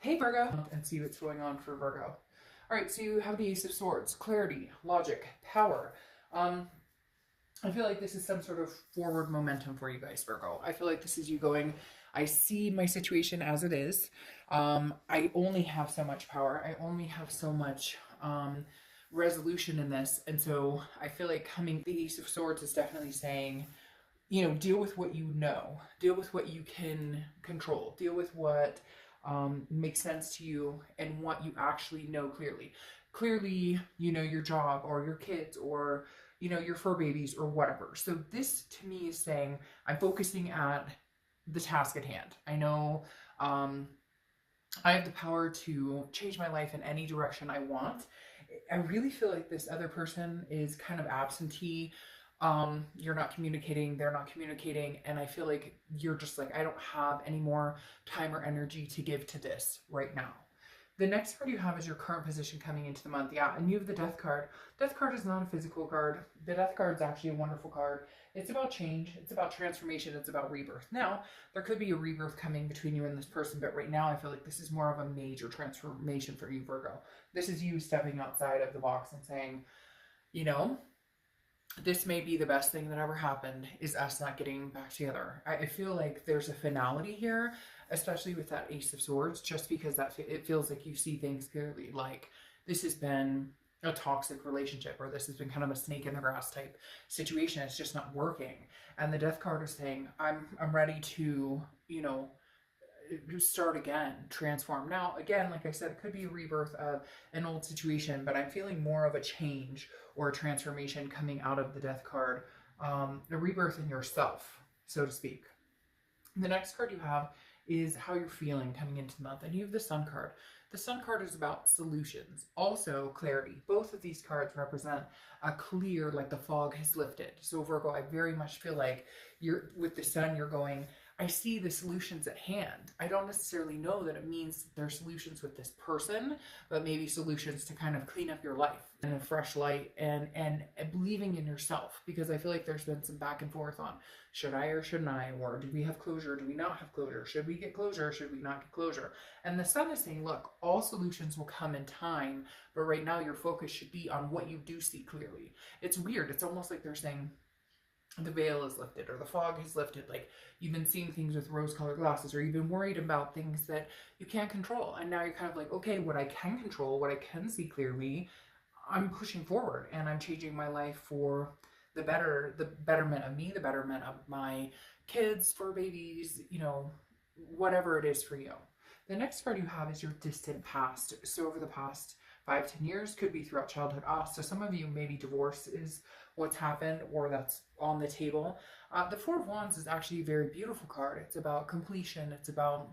Hey Virgo, and see what's going on for Virgo. All right, so you have the Ace of Swords, clarity, logic, power. Um, I feel like this is some sort of forward momentum for you guys, Virgo. I feel like this is you going, I see my situation as it is. I only have so much power. I only have so much resolution in this. And so I feel like coming, the Ace of Swords is definitely saying, deal with what you know, deal with what you can control, deal with what makes sense to you and what you actually know clearly. Clearly, your job or your kids or, your fur babies or whatever. So this to me is saying I'm focusing at the task at hand. I know I have the power to change my life in any direction I want. I really feel like this other person is kind of absentee. You're not communicating, they're not communicating, and I feel like you're just like, I don't have any more time or energy to give to this right now. The next card you have is your current position coming into the month. Yeah, and you have the Death card. Death card is not a physical card. The Death card is actually a wonderful card. It's about change, it's about transformation, it's about rebirth. Now, there could be a rebirth coming between you and this person, but right now I feel like this is more of a major transformation for you, Virgo. This is you stepping outside of the box and saying, you know, this may be the best thing that ever happened, is us not getting back together. I feel like there's a finality here, especially with that Ace of Swords, just because it feels like you see things clearly. Like this has been a toxic relationship, or this has been kind of a snake in the grass type situation. It's just not working. And the Death card is saying, I'm ready to, start again, transform. Now, again, like I said, it could be a rebirth of an old situation, but I'm feeling more of a change or a transformation coming out of the Death card, a rebirth in yourself, so to speak. The next card you have is how you're feeling coming into the month, and you have the Sun card. The Sun card is about solutions, also clarity. Both of these cards represent a clear, like the fog has lifted. So Virgo, I very much feel like you're with the Sun, you're going, I see the solutions at hand. I don't necessarily know that it means there's solutions with this person, but maybe solutions to kind of clean up your life in a fresh light and believing in yourself. Because I feel like there's been some back and forth on should I or shouldn't I, or do we have closure? Do we not have closure? Should we get closure? Should we not get closure? And the Sun is saying, look, all solutions will come in time, but right now your focus should be on what you do see clearly. It's weird. It's almost like they're saying, the veil is lifted or the fog has lifted. Like you've been seeing things with rose-colored glasses, or you've been worried about things that you can't control, and now you're kind of like, okay, what I can control, what I can see clearly, I'm pushing forward and I'm changing my life for the betterment of me, the betterment of my kids, fur babies, whatever it is for you. The next card you have is your distant past. So over the past 5-10 years, could be throughout childhood. So some of you, maybe divorce is what's happened, or that's on the table. The Four of Wands is actually a very beautiful card. It's about completion. It's about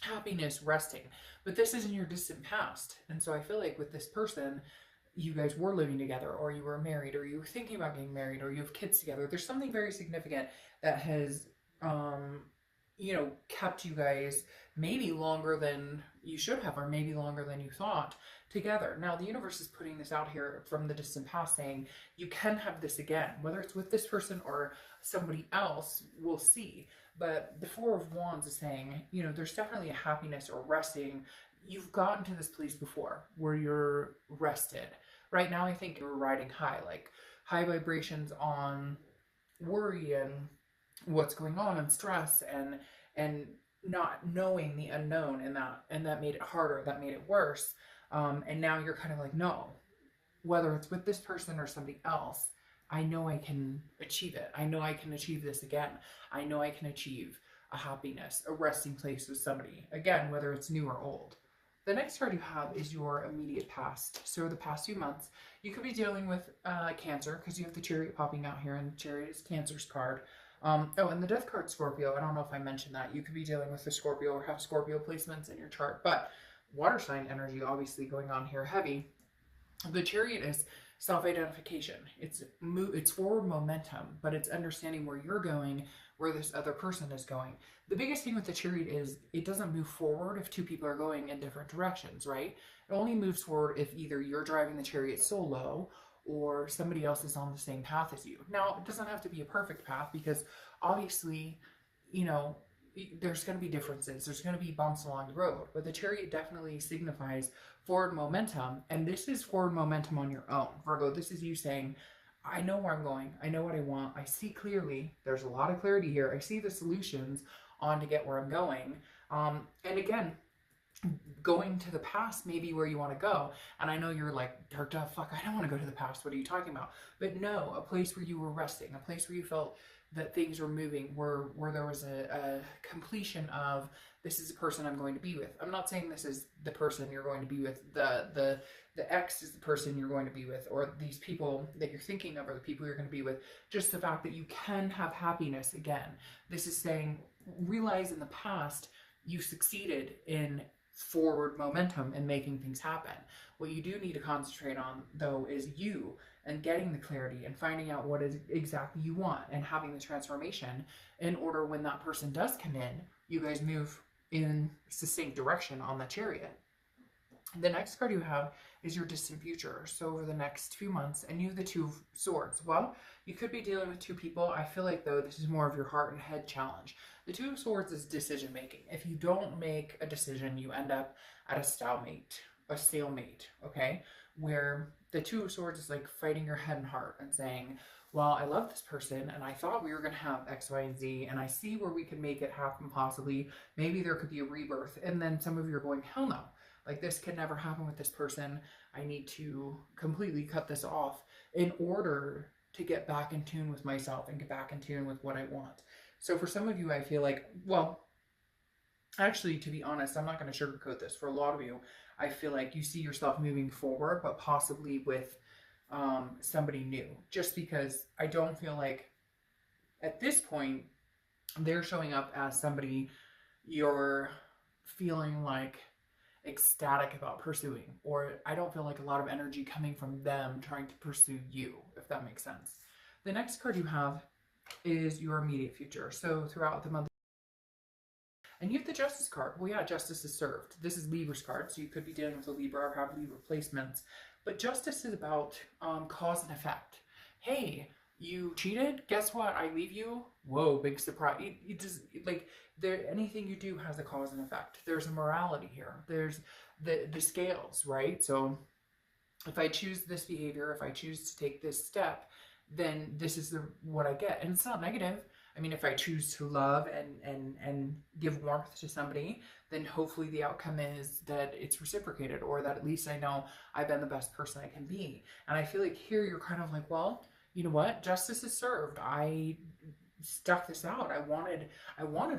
happiness, resting. But this is in your distant past. And so I feel like with this person, you guys were living together, or you were married, or you were thinking about getting married, or you have kids together. There's something very significant that has, kept you guys maybe longer than you should have, or maybe longer than you thought together. Now, the universe is putting this out here from the distant past saying you can have this again, whether it's with this person or somebody else, we'll see. But the Four of Wands is saying, there's definitely a happiness or resting. You've gotten to this place before where you're rested. Right now, I think you're riding high, like high vibrations on worry and what's going on and stress and not knowing the unknown, and that made it harder, that made it worse. And now you're kind of like, no, whether it's with this person or somebody else, I know I can achieve it. I know I can achieve this again. I know I can achieve a happiness, a resting place with somebody. Again, whether it's new or old. The next card you have is your immediate past. So the past few months, you could be dealing with Cancer, because you have the Chariot popping out here, and the Chariot is Cancer's card. And the Death card, Scorpio. I don't know if I mentioned that. You could be dealing with the Scorpio or have Scorpio placements in your chart, but water sign energy obviously going on here heavy. The Chariot is self-identification. It's forward momentum, but it's understanding where you're going, where this other person is going. The biggest thing with the Chariot is it doesn't move forward if two people are going in different directions, right? It only moves forward if either you're driving the Chariot solo or somebody else is on the same path as you. Now, it doesn't have to be a perfect path, because obviously, there's going to be differences. There's going to be bumps along the road. But the Chariot definitely signifies forward momentum. And this is forward momentum on your own. Virgo, this is you saying, I know where I'm going. I know what I want. I see clearly. There's a lot of clarity here. I see the solutions on to get where I'm going. And again, going to the past maybe where you want to go. And I know you're like, fuck, I don't want to go to the past. What are you talking about? But no, a place where you were resting, a place where you felt that things were moving, where there was a completion of, this is the person I'm going to be with. I'm not saying this is the person you're going to be with. The ex is the person you're going to be with, or these people that you're thinking of are the people you're going to be with. Just the fact that you can have happiness again. This is saying, realize in the past you succeeded in forward momentum and making things happen. What you do need to concentrate on, though, is you and getting the clarity and finding out what is exactly you want and having the transformation in order when that person does come in, you guys move in succinct direction on the Chariot. The next card you have is your distant future. So over the next few months, and you have the Two of Swords. Well, you could be dealing with two people. I feel like, though, this is more of your heart and head challenge. The Two of Swords is decision making. If you don't make a decision, you end up at a stalemate, okay? Where the Two of Swords is like fighting your head and heart and saying, well, I love this person and I thought we were going to have X, Y, and Z, and I see where we can make it happen possibly. Maybe there could be a rebirth. And then some of you are going, hell no. Like, this can never happen with this person. I need to completely cut this off in order to get back in tune with myself and get back in tune with what I want. So for some of you, I feel like, well, actually, to be honest, I'm not going to sugarcoat this. For a lot of you, I feel like you see yourself moving forward, but possibly with somebody new. Just because I don't feel like at this point, they're showing up as somebody you're feeling like ecstatic about pursuing, or I don't feel like a lot of energy coming from them trying to pursue you, if that makes sense. The next card you have is your immediate future. So throughout the month, and you have the Justice card. Well, yeah, justice is served. This is Libra's card, so you could be dealing with a Libra or have Libra placements. But justice is about cause and effect. Hey, you cheated? Guess what? I leave you. Whoa, big surprise. It just, like, anything you do has a cause and effect. There's a morality here. There's the scales, right? So if I choose this behavior, if I choose to take this step, then this is what I get. And it's not negative. I mean, if I choose to love and give warmth to somebody, then hopefully the outcome is that it's reciprocated, or that at least I know I've been the best person I can be. And I feel like here you're kind of like, well, you know what? Justice is served. I stuck this out. I wanted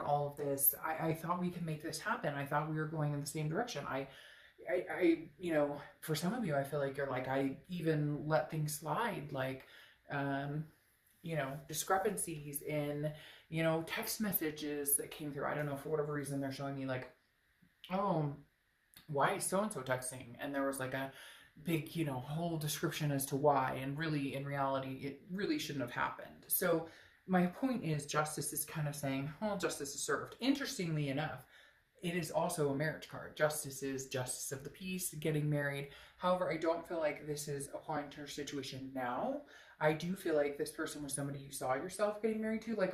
all of this. I thought we could make this happen. I thought we were going in the same direction. I you know, for some of you, I feel like you're like, I even let things slide, like, you know, discrepancies in, you know, text messages that came through. I don't know, for whatever reason, they're showing me like, oh, why is so-and-so texting? And there was like a big, you know, whole description as to why. And really, in reality, it really shouldn't have happened. So my point is, justice is kind of saying, well, justice is served. Interestingly enough, it is also a marriage card. Justice is justice of the peace, getting married. However, I don't feel like this is applying to your situation now. I do feel like this person was somebody you saw yourself getting married to. Like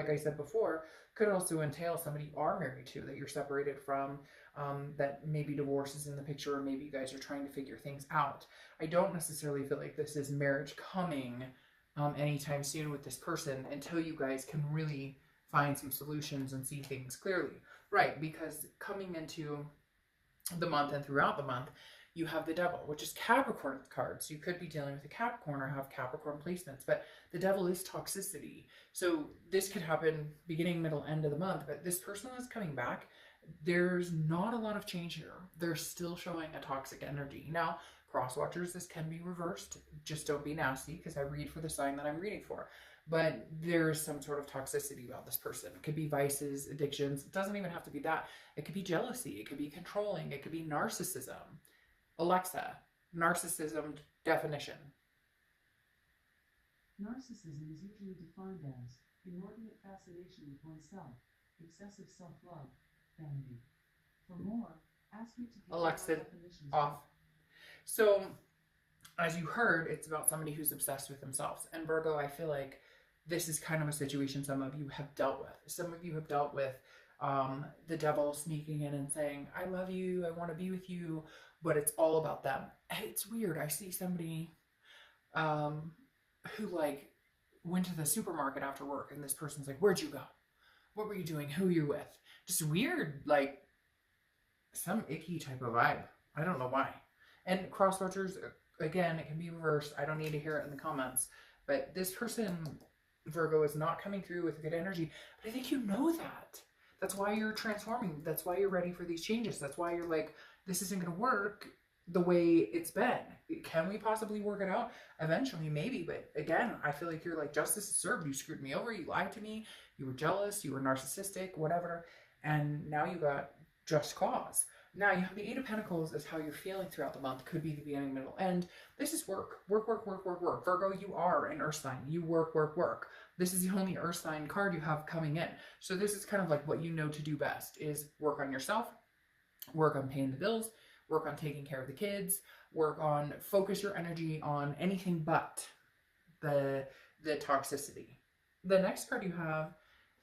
I said before, could also entail somebody you are married to, that you're separated from, that maybe divorce is in the picture, or maybe you guys are trying to figure things out. I don't necessarily feel like this is marriage coming anytime soon with this person until you guys can really find some solutions and see things clearly. Right, because coming into the month and throughout the month, you have the Devil, which is Capricorn cards. You could be dealing with a Capricorn or have Capricorn placements, but the Devil is toxicity. So this could happen beginning, middle, end of the month, but this person is coming back. There's not a lot of change here. They're still showing a toxic energy. Now, cross watchers, this can be reversed. Just don't be nasty, because I read for the sign that I'm reading for. But there's some sort of toxicity about this person. It could be vices, addictions. It doesn't even have to be that. It could be jealousy. It could be controlling. It could be narcissism. Alexa, narcissism definition. Narcissism is usually defined as inordinate fascination with oneself, excessive self-love, vanity. For more, ask me to give Alexa, definitions off. So, as you heard, it's about somebody who's obsessed with themselves. And Virgo, I feel like this is kind of a situation some of you have dealt with. Some of you have dealt with the devil sneaking in and saying, I love you, I want to be with you, but it's all about them. And it's weird. I see somebody who like went to the supermarket after work, and this person's like, where'd you go? What were you doing? Who are you with? Just weird, like some icky type of vibe. I don't know why. And cross watchers, again, it can be reversed. I don't need to hear it in the comments. But this person, Virgo, is not coming through with good energy. But I think you know that. That's why you're transforming. That's why you're ready for these changes. That's why you're like, this isn't going to work the way it's been. Can we possibly work it out? Eventually, maybe. But again, I feel like you're like, justice is served. You screwed me over. You lied to me. You were jealous. You were narcissistic, whatever. And now you got just cause. Now you have the Eight of Pentacles as how you're feeling throughout the month. Could be the beginning, middle, end. This is work. Work, work, work, work, work. Virgo, you are an earth sign. You work, work, work. This is the only earth sign card you have coming in. So this is kind of like what you know to do best is work on yourself, work on paying the bills, work on taking care of the kids, work on focus your energy on anything but the toxicity. The next card you have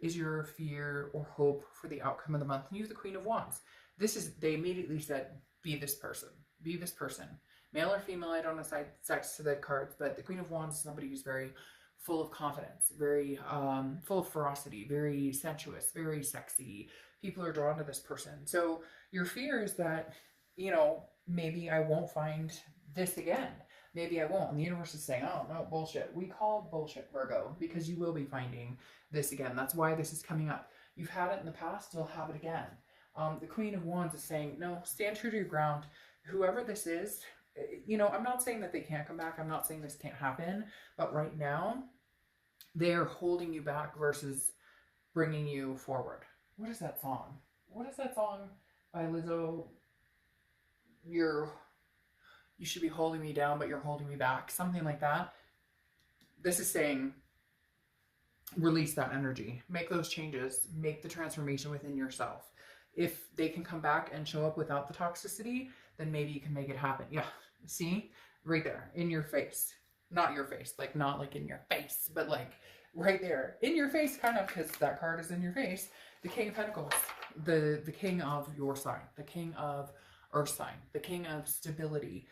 is your fear or hope for the outcome of the month. And you have the Queen of Wands. This is, they immediately said, be this person. Be this person. Male or female, I don't assign sex to the cards, but the Queen of Wands is somebody who's very full of confidence, very full of ferocity, very sensuous, very sexy. People are drawn to this person. So your fear is that, you know, maybe I won't find this again. Maybe I won't. And the universe is saying, oh, no, bullshit. We call bullshit, Virgo, because you will be finding this again. That's why this is coming up. You've had it in the past, you'll have it again. The Queen of Wands is saying, no, stand true to your ground. Whoever this is, you know, I'm not saying that they can't come back. I'm not saying this can't happen. But right now, they are holding you back versus bringing you forward. What is that song? What is that song by Lizzo? You should be holding me down, but you're holding me back. Something like that. This is saying, release that energy. Make those changes. Make the transformation within yourself. If they can come back and show up without the toxicity, then maybe you can make it happen. Yeah, see? Right there, in your face. Not your face, like not like in your face, but like right there. In your face, kind of, because that card is in your face. The King of Pentacles, the king of your sign, the king of earth sign, the king of stability,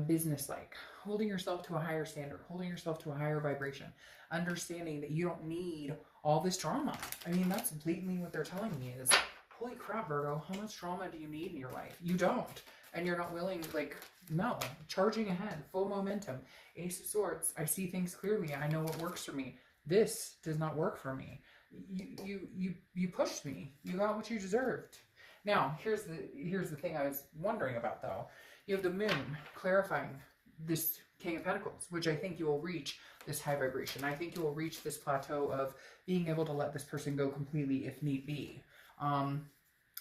business-like, holding yourself to a higher standard, holding yourself to a higher vibration, understanding that you don't need all this drama. I mean, that's blatantly what they're telling me is, holy crap, Virgo, how much drama do you need in your life? You don't. And you're not willing, like, no. Charging ahead, full momentum. Ace of Swords, I see things clearly. I know what works for me. This does not work for me. You pushed me. You got what you deserved. Now, here's the thing I was wondering about, though. You have the Moon clarifying this King of Pentacles, which I think you will reach this high vibration. I think you will reach this plateau of being able to let this person go completely if need be.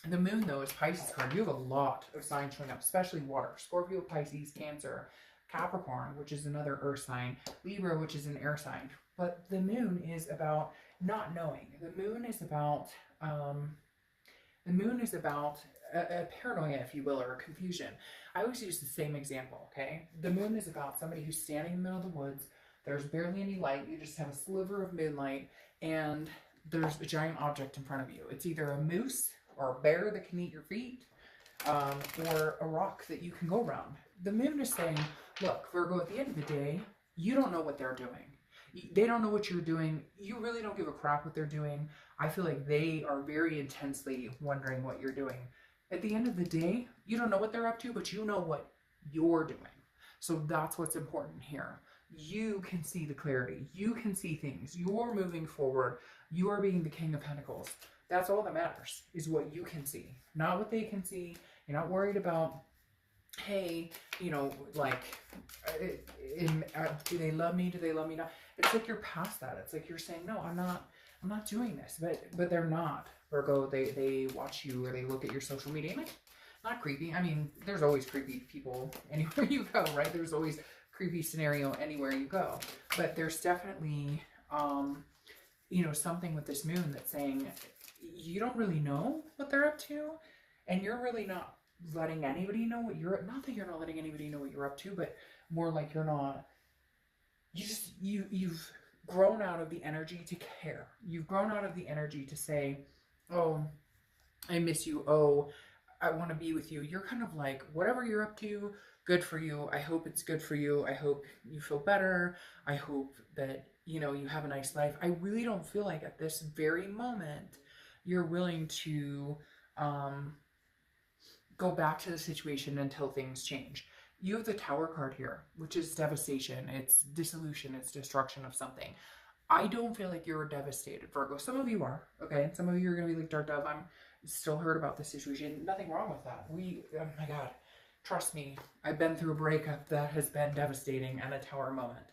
The Moon, though, is Pisces card. You have a lot of signs showing up, especially water. Scorpio, Pisces, Cancer, Capricorn, which is another earth sign, Libra, which is an air sign. But the Moon is about not knowing. The Moon is about a paranoia, if you will, or a confusion. I always use the same example, okay? The Moon is about somebody who's standing in the middle of the woods. There's barely any light. You just have a sliver of moonlight, and there's a giant object in front of you. It's either a moose or a bear that can eat your feet, or a rock that you can go around. The Moon is saying, look, Virgo, at the end of the day, you don't know what they're doing. They don't know what you're doing. You really don't give a crap what they're doing. I feel like they are very intensely wondering what you're doing. At the end of the day, you don't know what they're up to, but you know what you're doing. So that's what's important here. You can see the clarity. You can see things. You're moving forward. You are being the King of Pentacles. That's all that matters, is what you can see, not what they can see. You're not worried about, hey, you know, like, do they love me? Do they love me not? It's like you're past that. It's like you're saying, no, I'm not doing this, but they're not. Virgo, they watch you or they look at your social media. And it's not creepy. I mean, there's always creepy people anywhere you go, right? There's always creepy scenario anywhere you go. But there's definitely, you know, something with this Moon that's saying you don't really know what they're up to, and you're really not letting anybody know what you're, not that you're not letting anybody know what you're up to, but more like you're not, you've grown out of the energy to care. You've grown out of the energy to say, oh, I miss you. Oh, I want to be with you. You're kind of like, whatever you're up to, good for you. I hope it's good for you. I hope you feel better. I hope that, you know, you have a nice life. I really don't feel like at this very moment you're willing to go back to the situation until things change. You have the Tower card here, which is devastation. It's dissolution. It's destruction of something. I don't feel like you're devastated, Virgo. Some of you are, okay? Some of you are going to be like, Dark Dove, I'm still hurt about the situation. Nothing wrong with that. Oh my God, trust me, I've been through a breakup that has been devastating and a Tower moment.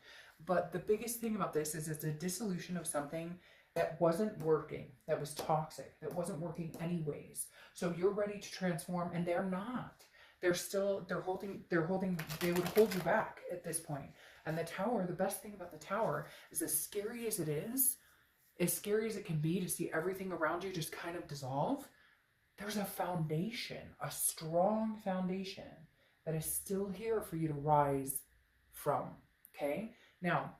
But the biggest thing about this is it's a dissolution of something that wasn't working, that was toxic, that wasn't working anyways. So you're ready to transform, and they're not. They would hold you back at this point. And the Tower, the best thing about the Tower is, as scary as it is, as scary as it can be to see everything around you just kind of dissolve, there's a foundation, a strong foundation that is still here for you to rise from, okay? Now,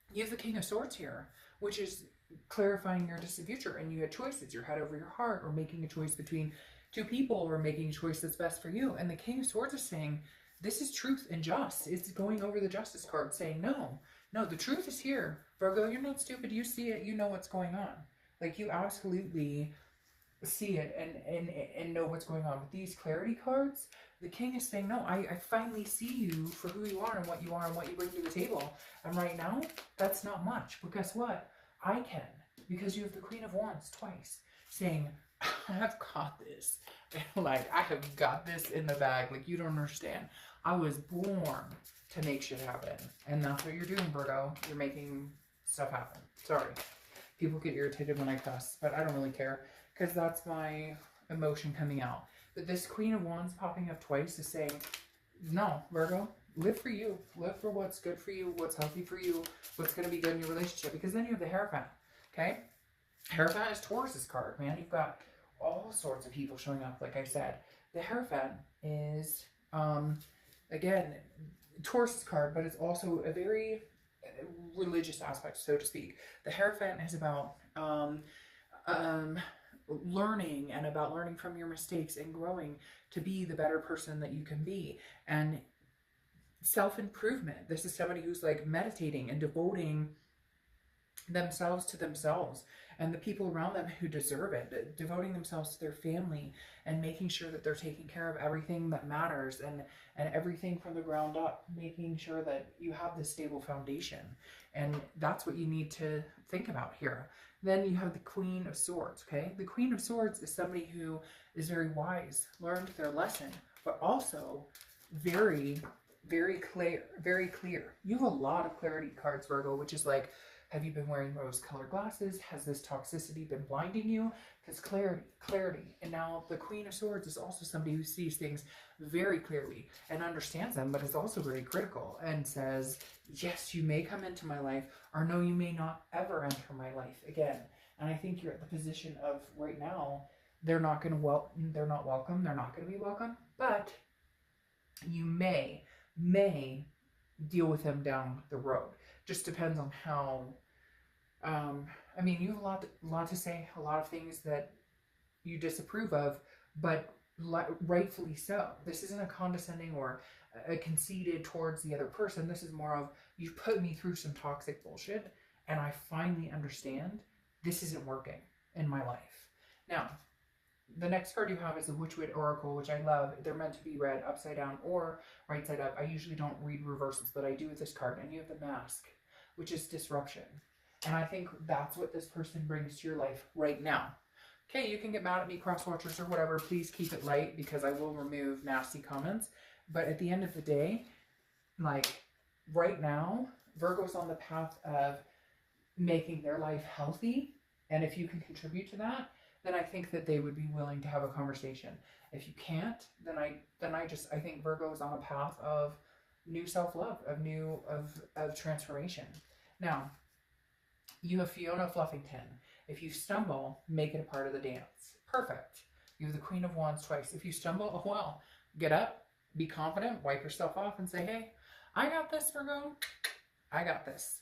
you have the King of Swords here, which is clarifying your distant future, and you had choices. Your head over your heart, or making a choice between two people, or making a choice that's best for you. And the King of Swords is saying, this is truth and just. It's going over the Justice card saying, no, the truth is here. Virgo, you're not stupid. You see it. You know what's going on. Like, you absolutely see it and know what's going on. With these clarity cards, the King is saying, no, I finally see you for who you are and what you bring to the table. And right now, that's not much. But guess what? I can. Because you have the Queen of Wands twice saying, I've got this. Like, I have got this in the bag. Like, you don't understand. I was born to make shit happen. And that's what you're doing, Virgo. You're making stuff happen. Sorry. People get irritated when I cuss, but I don't really care, because that's my emotion coming out. But this Queen of Wands popping up twice is saying, no, Virgo, live for you. Live for what's good for you, what's healthy for you, what's going to be good in your relationship. Because then you have the Hierophant, okay? Hierophant is Taurus's card, man. You've got all sorts of people showing up, like I said. The Hierophant is, again, Taurus's card, but it's also a very religious aspect, so to speak. The Hierophant is about learning, and about learning from your mistakes and growing to be the better person that you can be, and self-improvement. This is somebody who's like meditating and devoting themselves to themselves and the people around them who deserve it, devoting themselves to their family and making sure that they're taking care of everything that matters, and everything from the ground up, making sure that you have this stable foundation. And that's what you need to think about here. Then you have the Queen of Swords, okay? The Queen of Swords is somebody who is very wise, learned their lesson, but also very, very clear. You have a lot of clarity cards, Virgo, which is like, have you been wearing rose-colored glasses? Has this toxicity been blinding you? Because clarity. And now the Queen of Swords is also somebody who sees things very clearly and understands them, but is also very critical and says, yes, you may come into my life, or no, you may not ever enter my life again. And I think you're at the position of right now, they're not welcome, they're not going to be welcome, but you may deal with them down the road. Just depends on how, I mean, you have a lot to say, a lot of things that you disapprove of, but rightfully so. This isn't a condescending or a conceited towards the other person. This is more of, you put me through some toxic bullshit, and I finally understand this isn't working in my life. Now, the next card you have is the Witchwood Oracle, which I love. They're meant to be read upside down or right side up. I usually don't read reversals, but I do with this card. And you have the Mask, which is disruption. And I think that's what this person brings to your life right now. Okay, you can get mad at me, cross-watchers or whatever. Please keep it light, because I will remove nasty comments. But at the end of the day, like, right now, Virgo's on the path of making their life healthy. And if you can contribute to that, then I think that they would be willing to have a conversation. If you can't, then I think Virgo is on a path of new self-love, of transformation. Now, you have Fiona Fluffington. If you stumble, make it a part of the dance. Perfect. You have the Queen of Wands twice. If you stumble, oh well, get up, be confident, wipe yourself off and say, hey, I got this, Virgo. I got this.